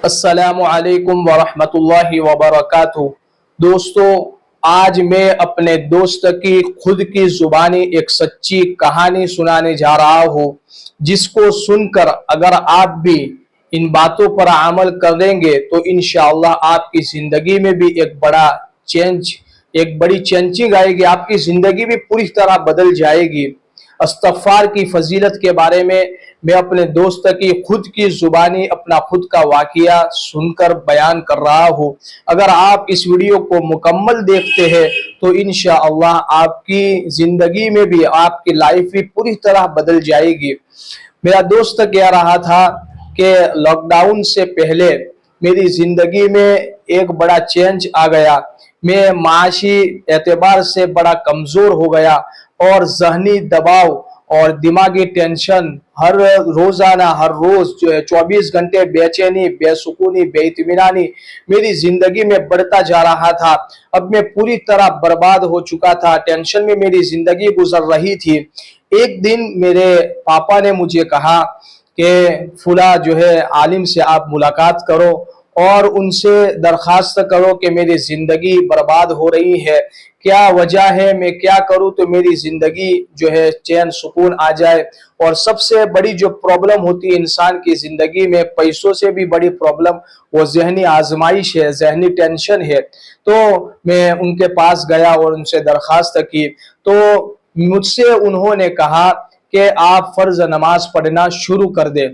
السلام علیکم ورحمۃ اللہ وبرکاتہ۔ دوستو، آج میں اپنے دوست کی خود کی زبانی ایک سچی کہانی سنانے جا رہا ہوں، جس کو سن کر اگر آپ بھی ان باتوں پر عمل کریں گے تو انشاءاللہ آپ کی زندگی میں بھی ایک بڑی چینجنگ آئے گی، آپ کی زندگی بھی پوری طرح بدل جائے گی۔ استغفار کی فضیلت کے بارے میں اپنے دوست کی خود کی زبانی اپنا خود کا واقعہ سن کر بیان کر رہا ہوں۔ اگر آپ اس ویڈیو کو مکمل دیکھتے ہیں تو انشاءاللہ آپ کی زندگی میں بھی آپ کی لائف بھی پوری طرح بدل جائے گی۔ میرا دوست کہہ رہا تھا کہ لاک ڈاؤن سے پہلے میری زندگی میں ایک بڑا چینج آ گیا، میں معاشی اعتبار سے بڑا کمزور ہو گیا اور ذہنی دباؤ اور دماغی ٹینشن ہر روز جو ہے 24 گھنٹے بے چینی، بے سکونی، بے اطمینانی میری زندگی میں بڑھتا جا رہا تھا۔ اب میں پوری طرح برباد ہو چکا تھا، ٹینشن میں میری زندگی گزر رہی تھی۔ ایک دن میرے پاپا نے مجھے کہا کہ فلاں جو ہے عالم سے آپ ملاقات کرو اور ان سے درخواست کرو کہ میری زندگی برباد ہو رہی ہے، کیا وجہ ہے، میں کیا کروں تو میری زندگی جو ہے چین سکون آ جائے۔ اور سب سے بڑی جو پرابلم ہوتی ہے انسان کی زندگی میں، پیسوں سے بھی بڑی پرابلم وہ ذہنی آزمائش ہے، ذہنی ٹینشن ہے۔ تو میں ان کے پاس گیا اور ان سے درخواست کی، تو مجھ سے انہوں نے کہا کہ آپ فرض نماز پڑھنا شروع کر دیں،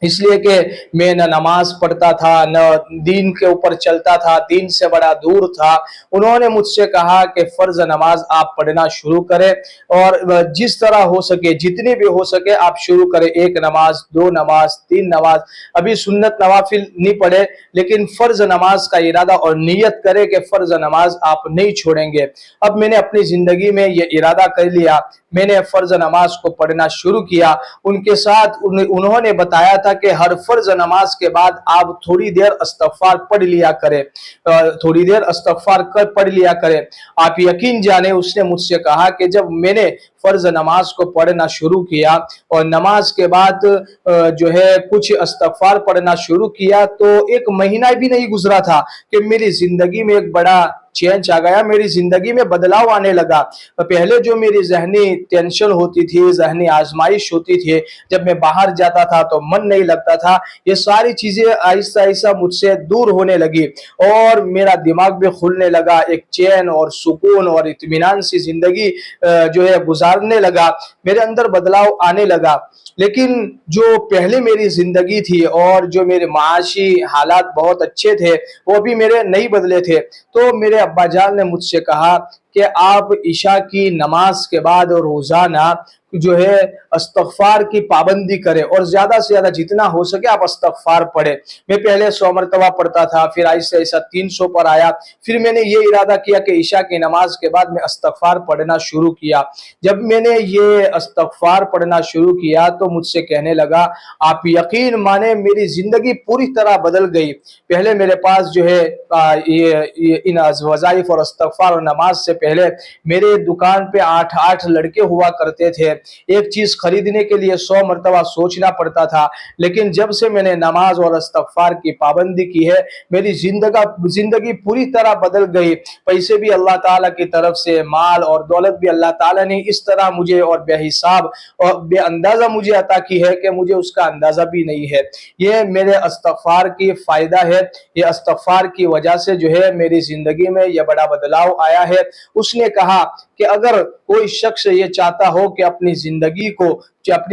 اس لیے کہ میں نہ نماز پڑھتا تھا، نہ دین کے اوپر چلتا تھا، دین سے بڑا دور تھا۔ انہوں نے مجھ سے کہا کہ فرض نماز آپ پڑھنا شروع کریں اور جس طرح ہو سکے، جتنی بھی ہو سکے آپ شروع کریں، 1 نماز، 2 نماز، 3 نماز، ابھی سنت نوافل نہیں پڑھے لیکن فرض نماز کا ارادہ اور نیت کرے کہ فرض نماز آپ نہیں چھوڑیں گے۔ اب میں نے اپنی زندگی میں یہ ارادہ کر لیا، میں نے فرض نماز کو پڑھنا شروع کیا۔ ان کے ساتھ انہوں نے بتایا تھا کہ ہر فرض نماز کے بعد آپ تھوڑی دیر استغفار پڑھ لیا کریں، پڑھ لیا کریں۔ آپ یقین جانیں، اس نے مجھ سے کہا کہ جب میں نے فرض نماز کو پڑھنا شروع کیا اور نماز کے بعد جو ہے کچھ استغفار پڑھنا شروع کیا تو 1 مہینہ بھی نہیں گزرا تھا کہ میری زندگی میں ایک بڑا چینج آ گیا، میری زندگی میں بدلاؤ آنے لگا۔ پہلے جو میری ذہنی ٹینشن ہوتی تھی، ذہنی آزمائش ہوتی تھی، جب میں باہر جاتا تھا تو من نہیں لگتا تھا، یہ ساری چیزیں آہستہ آہستہ مجھ سے دور ہونے لگی اور میرا دماغ بھی کھلنے لگا، ایک چین اور سکون اور اطمینان سی زندگی جو ہے گزارنے لگا، میرے اندر بدلاؤ آنے لگا۔ لیکن جو پہلے میری زندگی تھی اور جو میرے معاشی حالات بہت اچھے تھے وہ بھی میرے نہیں بدلے تھے۔ تو میرے ابا جان نے مجھ سے کہا کہ آپ عشاء کی نماز کے بعد روزانہ جو ہے استغفار کی پابندی کریں اور زیادہ سے زیادہ جتنا ہو سکے آپ استغفار پڑھیں۔ میں پہلے 100 مرتبہ پڑھتا تھا، پھر آہستہ آہستہ 300 پر آیا، پھر میں نے یہ ارادہ کیا کہ عشاء کی نماز کے بعد میں استغفار پڑھنا شروع کیا۔ جب میں نے یہ استغفار پڑھنا شروع کیا تو مجھ سے کہنے لگا، آپ یقین مانیں میری زندگی پوری طرح بدل گئی۔ پہلے میرے پاس جو ہے ان وظائف اور استغفار اور نماز سے پہلے میرے دکان پہ 8 لڑکے ہوا کرتے تھے، ایک چیز خریدنے کے لیے 100 مرتبہ سوچنا پڑتا تھا۔ لیکن جب سے میں نے نماز اور استغفار کی پابندی کی ہے، میری زندگی پوری طرح بدل گئی۔ پیسے بھی اللہ تعالیٰ کی طرف سے، مال اور دولت بھی اللہ تعالیٰ نے اس طرح مجھے اور بے حساب اور بے اندازہ مجھے عطا کی ہے کہ مجھے اس کا اندازہ بھی نہیں ہے۔ یہ میرے استغفار کی فائدہ ہے، یہ استغفار کی وجہ سے جو ہے میری زندگی میں یہ بڑا بدلاؤ آیا ہے۔ اس نے کہا کہ اگر کوئی شخص یہ چاہتا ہو کہ اپنی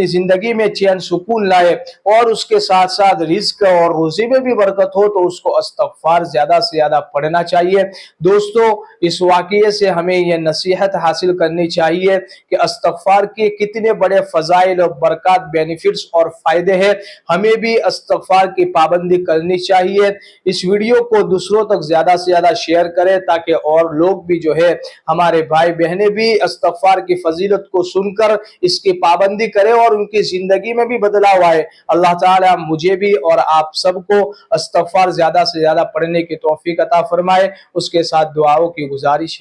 زندگی میں چین سکون لائے اور اس کے ساتھ ساتھ رزق اور روزی میں بھی برکت ہو تو اس کو استغفار زیادہ سے زیادہ پڑھنا چاہیے۔ دوستو، اس واقعے سے ہمیں یہ نصیحت حاصل کرنی چاہیے کہ استغفار کے کتنے بڑے فضائل اور برکات، بینیفٹس اور فائدے ہیں، ہمیں بھی استغفار کی پابندی کرنی چاہیے۔ اس ویڈیو کو دوسروں تک زیادہ سے زیادہ شیئر کریں تاکہ اور لوگ بھی جو ہے، ہمارے بھائی بہنیں بھی استغفار کی فضیلت کو سن کر اس کی پابندی کریں اور ان کی زندگی میں بھی بدلاؤ آئے۔ اللہ تعالیٰ مجھے بھی اور آپ سب کو استغفار زیادہ سے زیادہ پڑھنے کی توفیق عطا فرمائے۔ اس کے ساتھ دعاؤں کی گزارش ہے۔